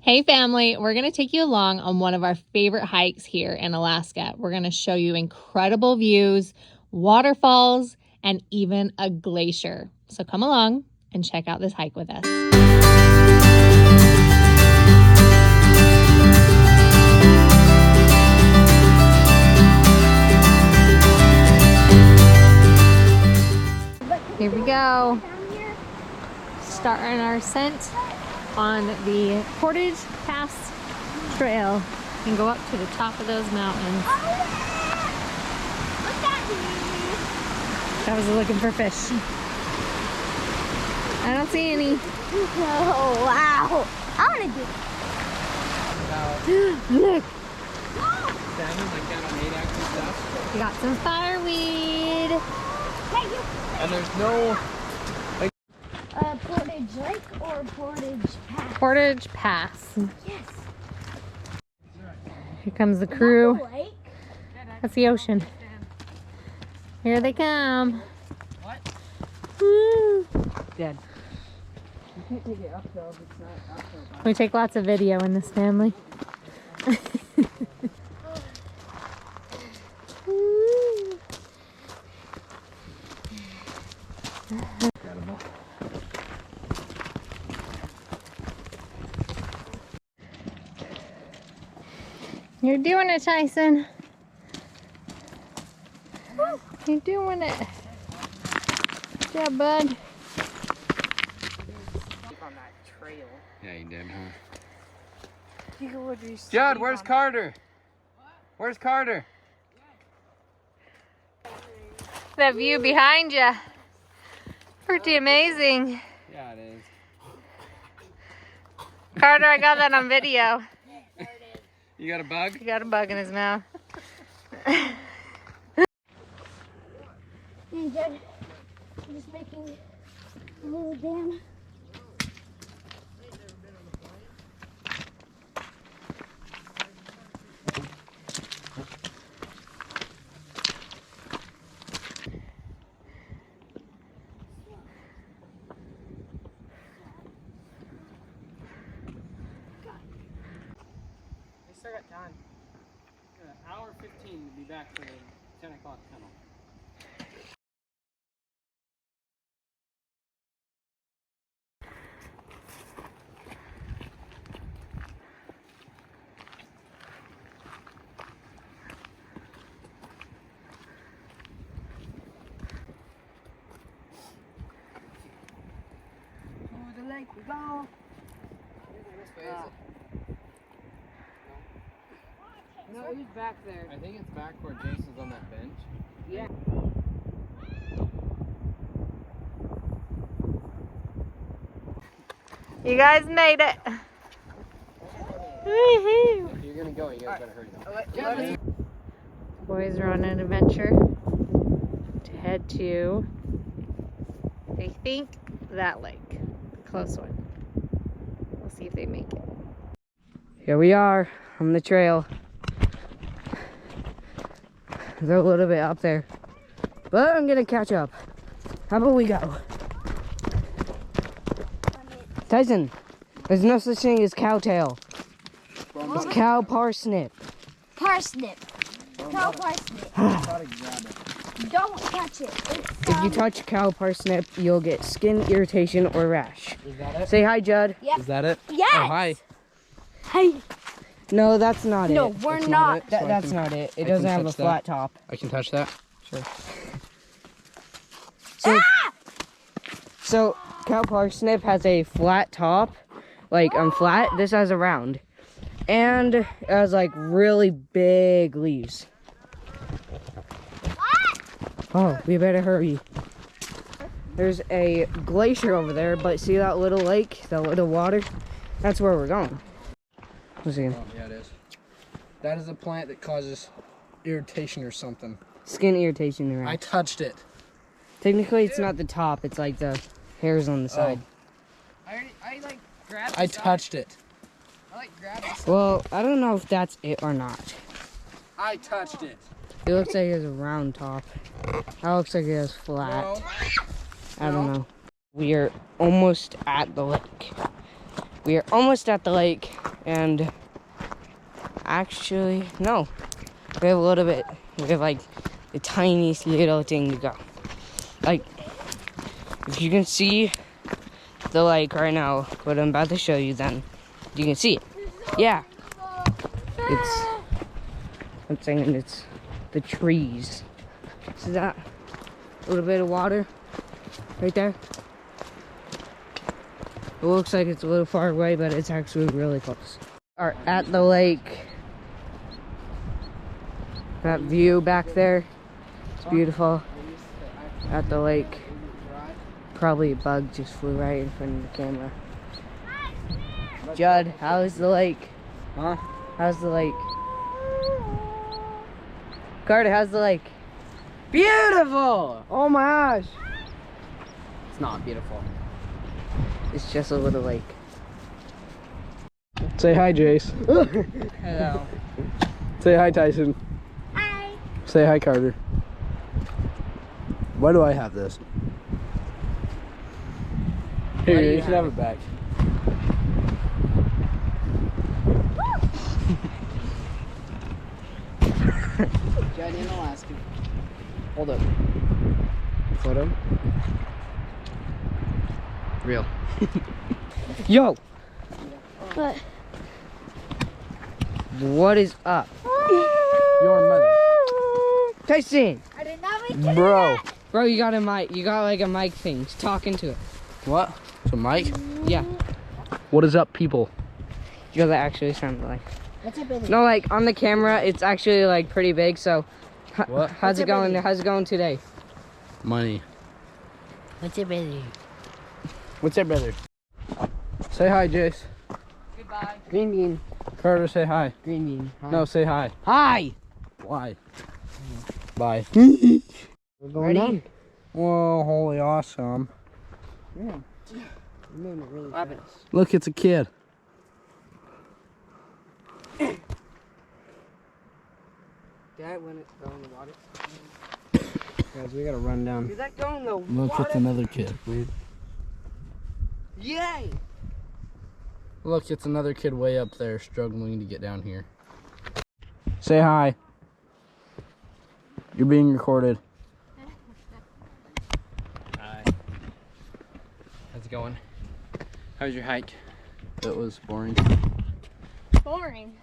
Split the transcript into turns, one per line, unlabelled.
Hey family, we're going to take you along on one of our favorite hikes here in Alaska. We're going to show you incredible views, waterfalls, and even a glacier. So come along and check out this hike with us. Here we go. Starting our ascent on the Portage Pass trail and go up to the top of those mountains.
Look at me!
I was looking for fish. I don't see any.
Oh, wow. I want to do
Look.
Salmon like that on 8X and stuff.
We got some fireweed.
And there's no
Portage Lake or Portage Pass?
Portage Pass.
Yes.
Here comes the crew.
That's a lake.
That's the ocean. Here they come.
What?
Woo.
Dead. You can't take it uphill if it's not uphill.
We take lots of video in this family.
Incredible.
You're doing it, Tyson. You're doing it. Good job, bud.
On that trail. Yeah, you did, huh? Judd, where's Carter? Where's Carter?
That view behind you. Pretty amazing.
Yeah, it is.
Carter, I got that on video.
You got a bug?
He got a bug in his mouth.
Hey, Judd, I'm just making a little dam.
We still got time. An hour 15 to be back for the 10 o'clock tunnel.
To the lake we go.
No, he's back there. I think it's back where Jason's on that bench. Yeah.
You guys made it. Woohoo!
If you're gonna go, you guys better hurry up.
Boys are on an adventure to head to, they think, that lake. The close one. We'll see if they make it.
Here we are on the trail. They're a little bit up there, but I'm gonna catch up. How about we go? Tyson, there's no such thing as cowtail. It's cow parsnip.
Parsnip. Cow parsnip. Don't touch it. It's,
If you touch cow parsnip, you'll get skin irritation or rash.
Is that it?
Say hi, Judd.
Yep.
Is that it?
Yes.
Oh, hi.
Hey.
No, that's not
No,
it.
we're
That's
not.
not it. So I
That's
can-
not it. It
I can
doesn't have a
touch that.
flat top.
I can touch that? Sure.
So, so cow parsnip has a flat top, like flat. This has a round, and it has like really big leaves. Oh, we better hurry. There's a glacier over there, but see that little lake, that little water? That's where we're going. Let's see.
Oh, yeah, it is. That is a plant that causes irritation or something.
Skin irritation and
I
rash.
touched it.
Technically, it's not the top. It's like the hairs on the side.
I touched it.
Well, I don't know if that's it or not.
I touched it.
It looks like it has a round top. That looks like it has flat.
No.
I don't know. We are almost at the lake. We are almost at the lake, And actually, no. We have a little bit, we have like the tiniest little thing to go. Like, if you can see the lake right now, what I'm about to show you, then you can see it. Yeah. I'm saying it's the trees. See that? A little bit of water right there. It looks like it's a little far away, but it's actually really close. Are at the lake. That view back there, it's beautiful. At the lake. Probably a bug just flew right in front of the camera. Judd, how's the lake?
Huh?
How's the lake? Carter, how's the lake? Beautiful! Oh my gosh!
It's not beautiful.
It's just a little lake.
Say hi, Jace.
Hello.
Say hi, Tyson.
Hi.
Say hi, Carter. Why do I have this? Here, you should have it back.
Judd in Alaska. Hold up.
Photo?
Real.
Yo!
What?
What is up?
Your mother.
Tyson!
I did not mean to do
Bro.
that.
Bro, you got a mic. You got like a mic thing. Just talk into it.
What? So, Mike?
Yeah.
What is up, people?
You know that actually sounded like.
What's up, Billy?
No, like on the camera, it's actually like pretty big. So,
What?
how's it going? How's it going today?
Money.
What's up, Billy?
What's up, brother? Say hi, Jace.
Goodbye.
Green bean.
Carter, say hi.
Green bean. Hi.
No, say hi.
Hi.
Why? Bye.
We're going
Ready?
down.
Whoa, holy awesome.
Yeah. You're moving it really
What happened?
fast.
Look, it's a kid.
Dad, when it go in the water?
Guys, we gotta run down.
Did that go in the
Look,
water?
it's another kid. Weird.
Yay!
Look, it's another kid way up there struggling to get down here. Say hi. You're being recorded.
Hi. How's it going? How's your hike?
It was boring.
Boring.